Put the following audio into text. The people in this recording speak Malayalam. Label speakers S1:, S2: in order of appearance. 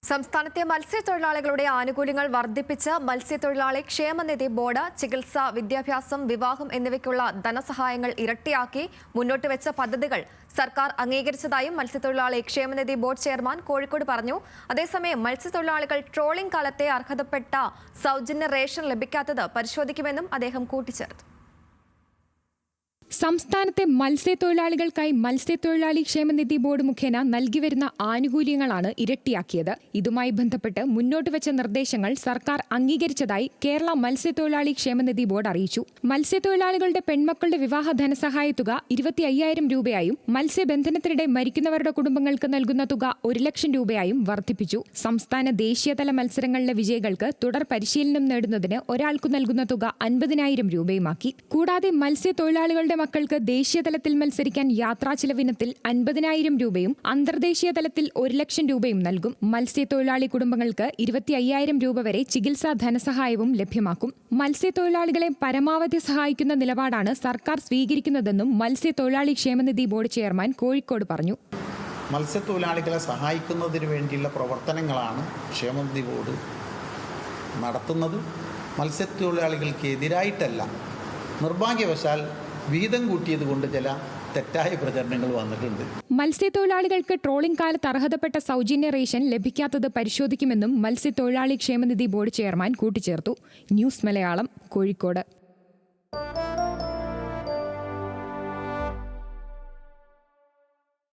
S1: സംസ്ഥാനത്തെ മത്സ്യത്തൊഴിലാളികളുടെ ആനുകൂല്യങ്ങൾ വർദ്ധിപ്പിച്ച് മത്സ്യത്തൊഴിലാളി ക്ഷേമനിധി ബോർഡ് ചികിത്സ, വിദ്യാഭ്യാസം, വിവാഹം എന്നിവയ്ക്കുള്ള ധനസഹായങ്ങൾ ഇരട്ടിയാക്കി മുന്നോട്ട് വെച്ച പദ്ധതികൾ സർക്കാർ അംഗീകരിച്ചതായും മത്സ്യത്തൊഴിലാളി ക്ഷേമനിധി ബോർഡ് ചെയർമാൻ കോഴിക്കോട് പറഞ്ഞു. അതേസമയം മത്സ്യത്തൊഴിലാളികൾ ട്രോളിംഗ് കാലത്തെ അർഹതപ്പെട്ട സൗജന്യ റേഷൻ ലഭിക്കാത്തത് പരിശോധിക്കുമെന്നും അദ്ദേഹം കൂട്ടിച്ചേർത്തു.
S2: സംസ്ഥാനത്തെ മത്സ്യത്തൊഴിലാളികൾക്കായി മത്സ്യത്തൊഴിലാളി ക്ഷേമനിധി ബോർഡ് മുഖേന നൽകിവരുന്ന ആനുകൂല്യങ്ങളാണ് ഇരട്ടിയാക്കിയത്. ഇതുമായി ബന്ധപ്പെട്ട് മുന്നോട്ട് വെച്ച നിർദ്ദേശങ്ങൾ സർക്കാർ അംഗീകരിച്ചതായി കേരള മത്സ്യത്തൊഴിലാളി ക്ഷേമനിധി ബോർഡ് അറിയിച്ചു. മത്സ്യത്തൊഴിലാളികളുടെ പെൺമക്കളുടെ വിവാഹ ധനസഹായ തുക 25,000 രൂപയായും മത്സ്യബന്ധനത്തിനിടെ മരിക്കുന്നവരുടെ കുടുംബങ്ങൾക്ക് നൽകുന്ന തുക 1,00,000 രൂപയായും വർദ്ധിപ്പിച്ചു. സംസ്ഥാന ദേശീയതല മത്സരങ്ങളിലെ വിജയികൾക്ക് തുടർ പരിശീലനം നേടുന്നതിന് ഒരാൾക്കു നൽകുന്ന തുക 50,000 രൂപയുമാക്കി. കൂടാതെ മത്സ്യത്തൊഴിലാളികളുടെ മക്കൾക്ക് ദേശീയതലത്തിൽ മത്സരിക്കാൻ യാത്രാ ചിലവിനത്തിൽ 50,000 രൂപയും അന്തർദേശീയ തലത്തിൽ 1,00,000 രൂപയും നൽകും. മത്സ്യത്തൊഴിലാളി കുടുംബങ്ങൾക്ക് 25,000 രൂപ വരെ ചികിത്സാ ധനസഹായവും ലഭ്യമാക്കും. മത്സ്യത്തൊഴിലാളികളെ പരമാവധി സഹായിക്കുന്ന നിലപാടാണ് സർക്കാർ സ്വീകരിക്കുന്നതെന്നും മത്സ്യത്തൊഴിലാളി ക്ഷേമനിധി ബോർഡ് ചെയർമാൻ കോഴിക്കോട് പറഞ്ഞു.
S3: മത്സ്യത്തൊഴിലാളികളെ സഹായിക്കുന്നതിന് വേണ്ടിയുള്ള പ്രവർത്തനങ്ങളാണ് ക്ഷേമനിധി ബോർഡ് നടത്തുന്നത്. മത്സ്യത്തൊഴിലാളികൾക്ക് എതിരായിട്ടല്ല. നിർഭാഗ്യവശാൽ വീതം കൂട്ടിയത് കൊണ്ട് ചില തെറ്റായ പ്രചരണങ്ങൾ വന്നിട്ടുണ്ട്.
S2: മത്സ്യത്തൊഴിലാളികൾക്ക് ട്രോളിംഗ് കാലത്ത് അർഹതപ്പെട്ട സൗജന്യ റേഷൻ ലഭിക്കാത്തത് പരിശോധിക്കുമെന്നും മത്സ്യത്തൊഴിലാളി ക്ഷേമനിധി ബോർഡ് ചെയർമാൻ കൂട്ടിച്ചേർത്തു. ന്യൂസ് മലയാളം, കോഴിക്കോട്.